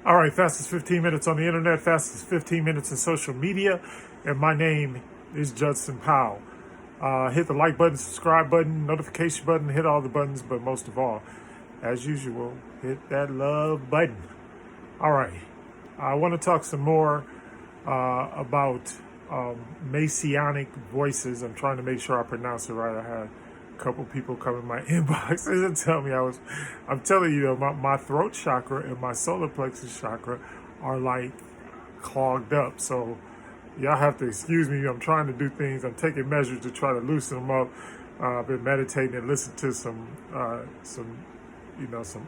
All right, fastest 15 minutes on the internet, fastest 15 minutes in social media, and my name is Judson Powell. Hit the like button, subscribe button, notification button, hit all the buttons, but most of all, as usual, hit that love button. All right, I want to talk some more about Messianic voices. I'm trying to make sure I pronounce it right. I had a couple people come in my inbox and tell me I'm telling you, my throat chakra and my solar plexus chakra are like clogged up. So y'all have to excuse me. I'm trying to do things. I'm taking measures to try to loosen them up. I've been meditating and listening to some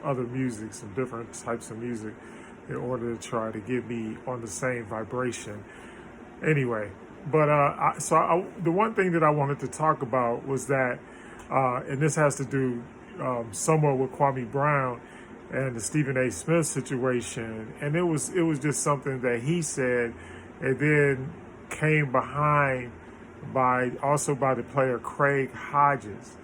other music, some different types of music in order to try to get me on the same vibration. Anyway, but the one thing that I wanted to talk about was that, and this has to do somewhat with Kwame Brown and the Stephen A. Smith situation, and it was just something that he said, and then came behind by the player Craig Hodges.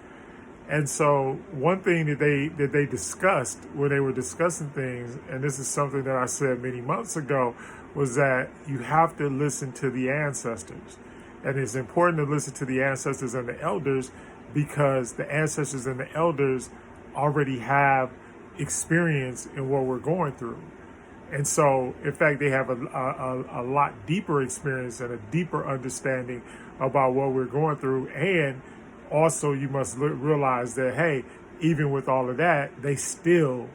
And so one thing that they discussed when they were discussing things, and this is something that I said many months ago, was that you have to listen to the ancestors. And it's important to listen to the ancestors and the elders because the ancestors and the elders already have experience in what we're going through. And so, in fact, they have a lot deeper experience and a deeper understanding about what we're going through. And also, you must realize that, hey, even with all of that, they still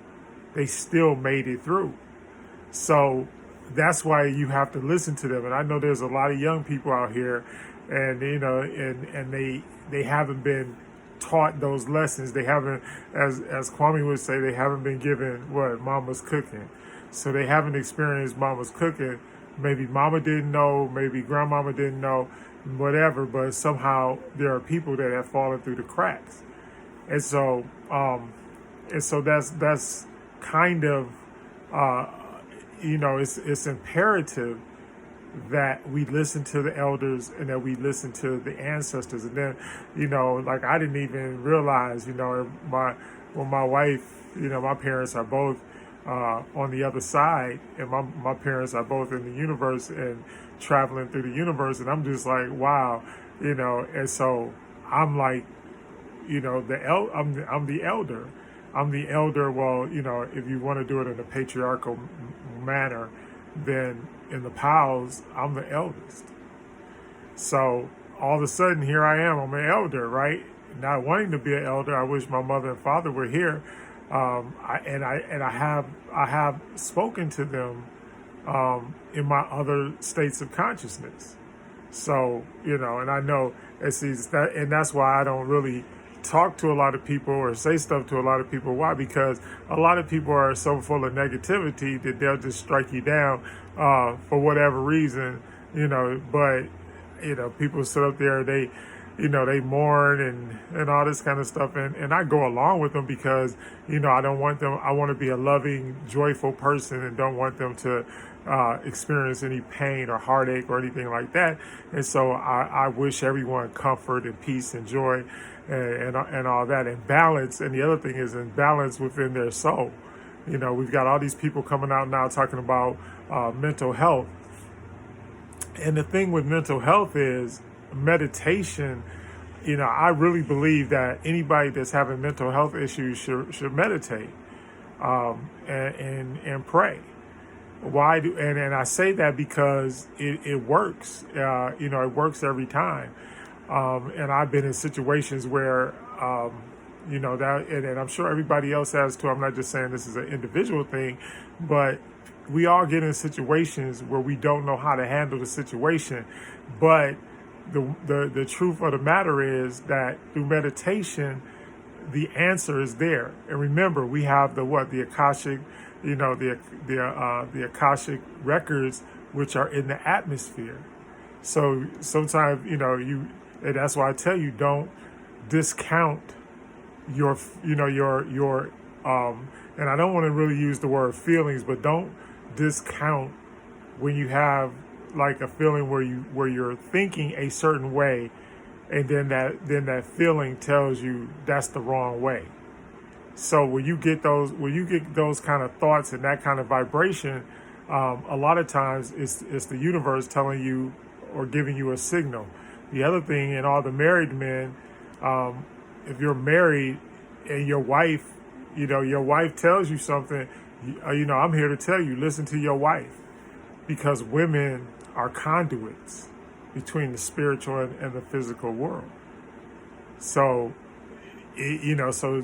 made it through. So that's why you have to listen to them. And I know there's a lot of young people out here, and they haven't been taught those lessons. They haven't, as Kwame would say, they haven't been given what mama's cooking. So they haven't experienced mama's cooking. Maybe mama didn't know, maybe grandmama didn't know, whatever, but somehow there are people that have fallen through the cracks. And so that's kind of, it's imperative that we listen to the elders and that we listen to the ancestors. And then, like I didn't even realize, my wife, my parents are both on the other side, and my parents are both in the universe and traveling through the universe, and I'm just like, wow, and so I'm like, I'm the elder. I'm the elder. Well, if you want to do it in a patriarchal manner, then in the Powells, I'm the eldest. So all of a sudden, here I am. I'm an elder, right? Not wanting to be an elder. I wish my mother and father were here. I have spoken to them in my other states of consciousness. So, and I know and that's why I don't really talk to a lot of people or say stuff to a lot of people. Why? Because a lot of people are so full of negativity that they'll just strike you down for whatever reason, but, people sit up there, they mourn and all this kind of stuff. And I go along with them because, I don't want them, I want to be a loving, joyful person and don't want them to experience any pain or heartache or anything like that. And so I wish everyone comfort and peace and joy and all that, and balance. And the other thing is in balance within their soul. We've got all these people coming out now talking about mental health. And the thing with mental health is meditation. I really believe that anybody that's having mental health issues should meditate and pray. Why and I say that because it works. It works every time. And I've been in situations where that, and I'm sure everybody else has too. I'm not just saying this is an individual thing, but we all get in situations where we don't know how to handle the situation. But the truth of the matter is that through meditation, the answer is there. And remember, we have the Akashic, the Akashic records, which are in the atmosphere. So sometimes, and that's why I tell you, don't discount your, and I don't want to really use the word feelings, but don't discount when you have like a feeling where you're thinking a certain way, and then that feeling tells you that's the wrong way. So when you get those kind of thoughts and that kind of vibration, a lot of times it's the universe telling you or giving you a signal. The other thing, and all the married men, if you're married and your wife tells you something, I'm here to tell you, listen to your wife, because women are conduits between the spiritual and the physical world. So,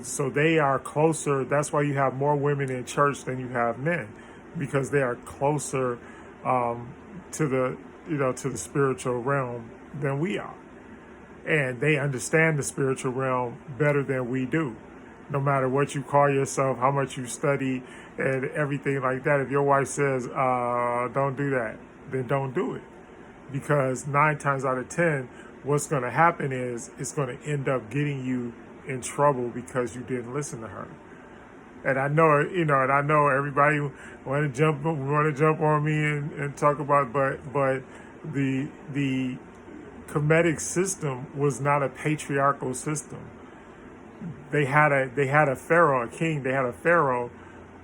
so they are closer. That's why you have more women in church than you have men, because they are closer to the spiritual realm than we are, and they understand the spiritual realm better than we do. No matter what you call yourself, how much you study, and everything like that, if your wife says, "Don't do that," then don't do it, because 9 times out of 10, what's going to happen is it's going to end up getting you in trouble because you didn't listen to her. And I know, everybody want to jump on me and talk about, but the Kemetic system was not a patriarchal system. They had a pharaoh, a king. They had a pharaoh,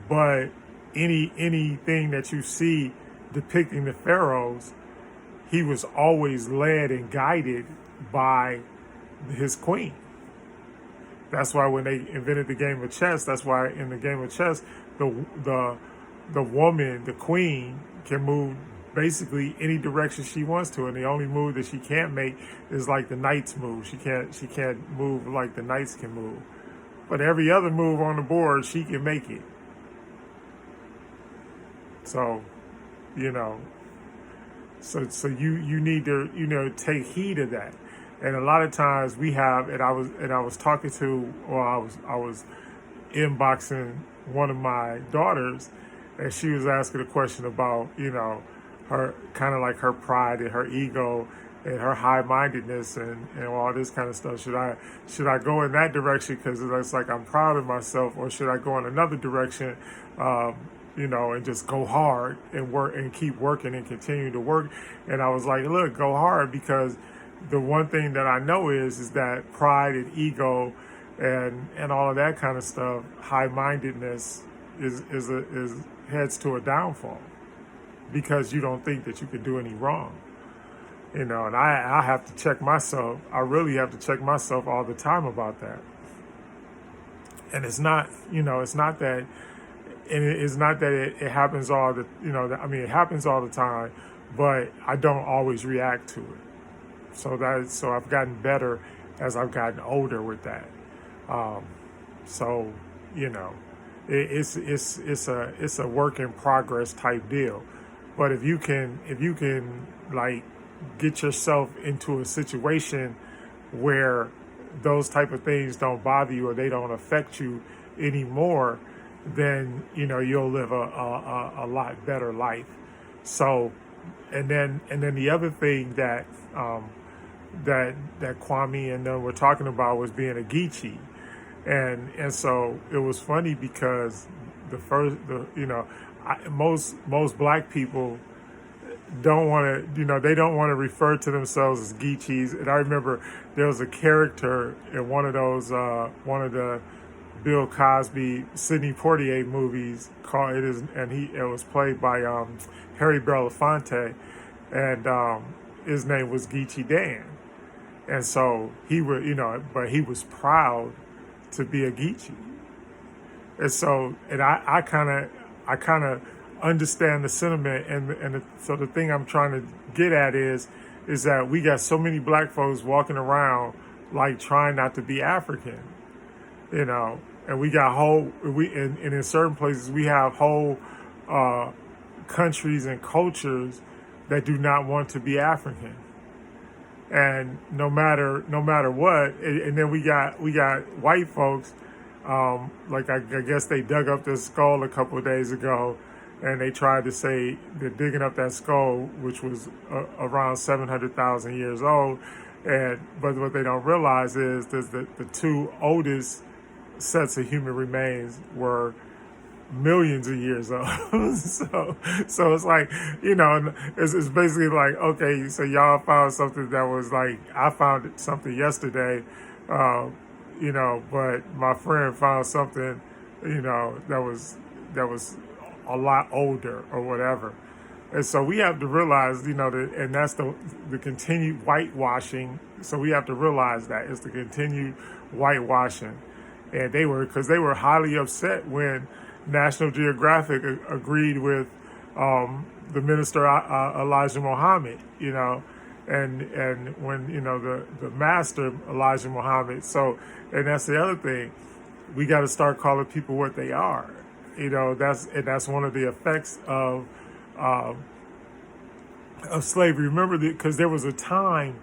but anything that you see depicting the pharaohs, he was always led and guided by his queen. That's why when they invented the game of chess, that's why in the game of chess, the woman, the queen, can move basically any direction she wants to, and the only move that she can't make is like the knights move. She can't move like the knights can move, but every other move on the board she can make it. So, so you need to take heed of that. And a lot of times we have, and I was talking to, or I was inboxing one of my daughters, and she was asking a question about, her kind of like her pride and her ego and her high-mindedness and all this kind of stuff. Should I go in that direction because it's like I'm proud of myself, or should I go in another direction, and just go hard and work and keep working and continue to work? And I was like, look, go hard, because the one thing that I know is that pride and ego and all of that kind of stuff, high-mindedness is heads to a downfall, because you don't think that you can do any wrong. And I have to check myself. I really have to check myself all the time about that. And it's not that, and it's not that it happens all the, it happens all the time, but I don't always react to it. So I've gotten better as I've gotten older with that. It's a work in progress type deal. But if you can like get yourself into a situation where those type of things don't bother you or they don't affect you anymore, then you'll live a lot better life. So, and then the other thing that that Kwame and them were talking about was being a Gichi, and so it was funny because most black people don't want to, they don't want to refer to themselves as Gichis. And I remember there was a character in one of the Bill Cosby, Sidney Poitier movies it was played by Harry Belafonte, and his name was Gichi Dan. And so he would, but he was proud to be a Gichi. And so, and I kind of understand the sentiment, so the thing I'm trying to get at is that we got so many black folks walking around like trying not to be African, and we got and in certain places we have whole countries and cultures that do not want to be African. And no matter what, and then we got white folks, like I guess they dug up this skull a couple of days ago, and they tried to say they're digging up that skull, which was around 700,000 years old, but what they don't realize is that the two oldest sets of human remains were millions of years old. so it's like, it's basically like, okay, so y'all found something that was like, I found something yesterday, but my friend found something that was a lot older or whatever. And so we have to realize, that, and that's the continued whitewashing. So we have to realize that it's the continued whitewashing, and because they were highly upset when National Geographic agreed with the minister Elijah Muhammad, and when the master Elijah Muhammad. So, and that's the other thing, we got to start calling people what they are. That's one of the effects of slavery. Remember, because there was a time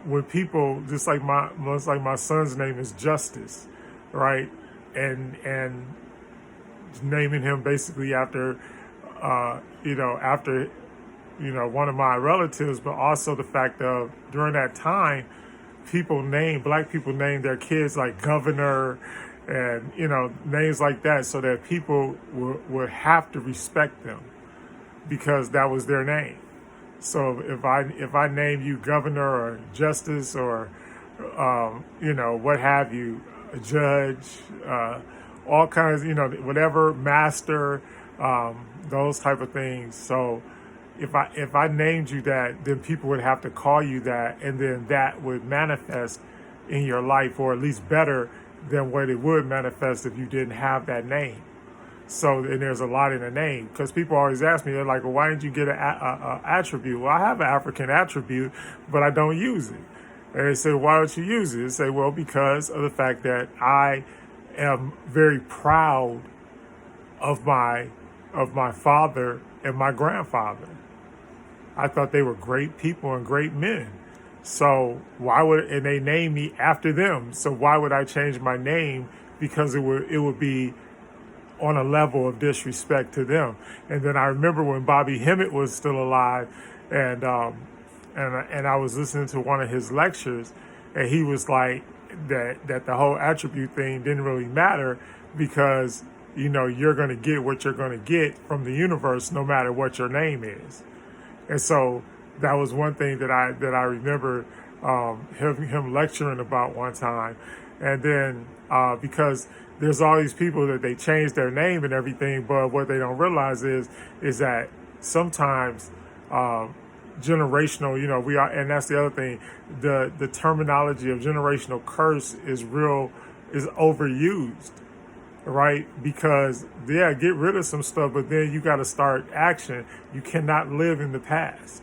when people, just like my son's name is Justice, right, and naming him basically after one of my relatives, but also the fact of during that time, black people named their kids like governor and, names like that, so that people would have to respect them because that was their name. So if I name you governor or justice or, what have you, a judge, all kinds, whatever, master, those type of things. So if I named you that, then people would have to call you that, and then that would manifest in your life, or at least better than what it would manifest if you didn't have that name. So, and there's a lot in the name, because people always ask me, they're like, well, why didn't you get an attribute? Well, I have an African attribute, but I don't use it. And they say, why don't you use it? I say, well, because of the fact that I am very proud of my father and my grandfather. I thought they were great people and great men. So and they named me after them. So why would I change my name? Because it would be on a level of disrespect to them. And then I remember when Bobby Hemmett was still alive, and I was listening to one of his lectures, and he was like that the whole attribute thing didn't really matter, because you're going to get what you're going to get from the universe no matter what your name is. And so that was one thing that I remember him lecturing about one time. And then because there's all these people that they change their name and everything, but what they don't realize is that sometimes generational, we are, and that's the other thing, the terminology of generational curse is overused, right? Because get rid of some stuff, but then you got to start action. You cannot live in the past.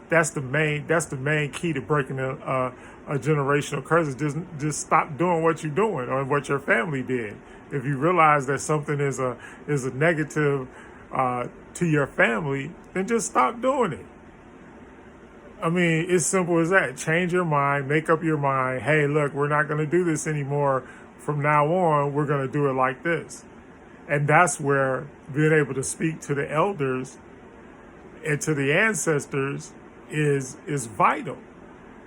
That's the main key to breaking a generational curse. Is just stop doing what you're doing or what your family did. If you realize that something is a negative to your family, then just stop doing it. I mean, it's simple as that. Change your mind, make up your mind. Hey, look, we're not going to do this anymore. From now on, we're going to do it like this. And that's where being able to speak to the elders and to the ancestors is vital.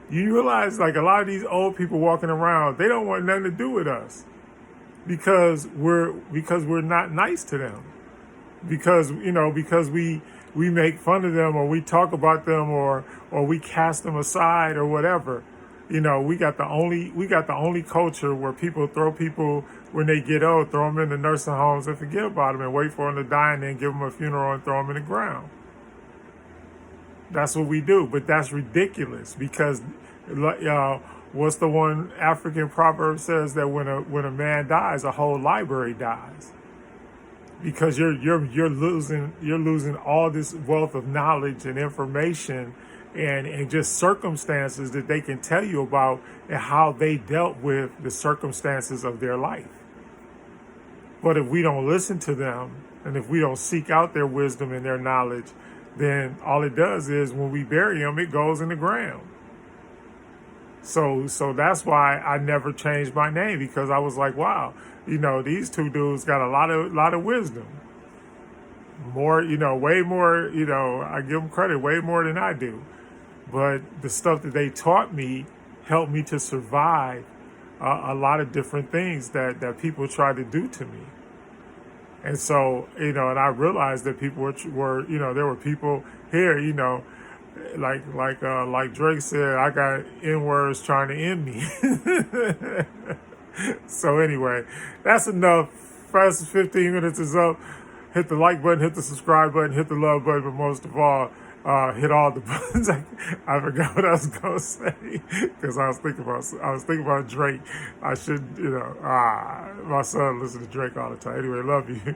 You realize, like, a lot of these old people walking around, they don't want nothing to do with us because we're not nice to them. Because we make fun of them, or we talk about them, or we cast them aside or whatever. We got the only culture where people throw people when they get old, throw them in the nursing homes and forget about them and wait for them to die and then give them a funeral and throw them in the ground. That's what we do, but that's ridiculous because what's the one African proverb says that when a man dies, a whole library dies. Because you're losing all this wealth of knowledge and information and just circumstances that they can tell you about and how they dealt with the circumstances of their life. But if we don't listen to them and if we don't seek out their wisdom and their knowledge, then all it does is when we bury them, it goes in the ground. So that's why I never changed my name, because I was like, wow, these two dudes got a lot of wisdom. More, way more, I give them credit, way more than I do. But the stuff that they taught me helped me to survive a lot of different things that people tried to do to me. And so, and I realized that people were there were people here, like Drake said, I got N-words trying to end me. So anyway, that's enough fast 15 minutes is up. Hit the like button, hit the subscribe button, hit the love button, but most of all, hit all the buttons. I forgot what I was gonna say because I was thinking about Drake. I should, my son listens to Drake all the time. Anyway, love you.